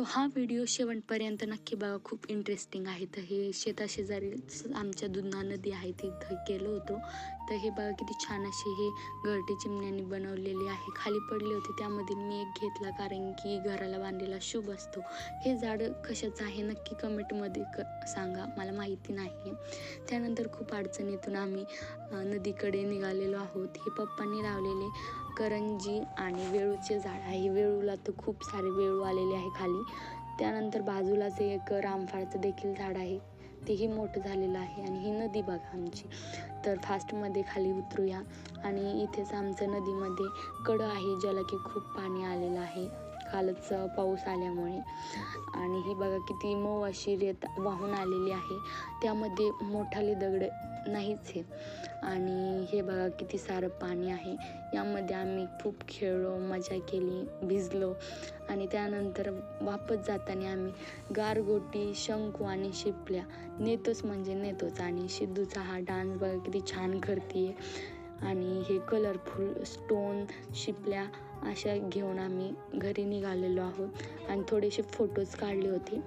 हा व्हिडिओ शेवटपर्यंत नक्की बघा, खूप इंटरेस्टिंग आहे. तर हे शेताशेजारी आमच्या दुधना नदी आहे, तिथं केलं होतं. तर हे बघा किती छान असे हे घरटी चिमण्यांनी बनवलेले आहे. खाली पडले होते, त्यामध्ये मी एक घेतला, कारण की घराला बांधलेला शुभ असतो. हे झाड कशाचं आहे नक्की कमेंटमध्ये सांगा, मला माहिती नाही. त्यानंतर खूप अडचणीतून आम्ही नदीकडे निघालेलो आहोत. हे पप्पांनी लावलेले करंजी आणि वेळूचे झाड आहे. वेळूला तर खूप सारे वेळू आलेले आहे खाली. त्यानंतर बाजूलाच एक रामफळाचं देखील झाड आहे, तेही मोठं झालेलं आहे. आणि ही नदी बघा आमची. तर फास्टमध्ये खाली उतरूया. आणि इथेच आमचं नदीमध्ये कडं आहे, ज्याला की खूप पाणी आलेलं आहे कालच पाऊस आल्यामुळे. आणि ही बघा किती मऊ अशी रेत वाहून आलेली आहे, त्यामध्ये मोठाले दगड नाहीच आहे. आणि हे बघा किती सारं पाणी आहे. यामध्ये आम्ही खूप खेळलो, मजा केली, भिजलो. आणि त्यानंतर वापस जाताना आम्ही गारगोटी, शंकू आणि शिपल्या नेतोच म्हणजे नेतोच. आणि सिद्धूचा हा डान्स बघा किती छान करते. आणि हे कलरफुल स्टोन, शिपल्या अशा घेऊन आम्ही घरी निघालेलो आहोत. आणि थोडेसे फोटोज काढले होते.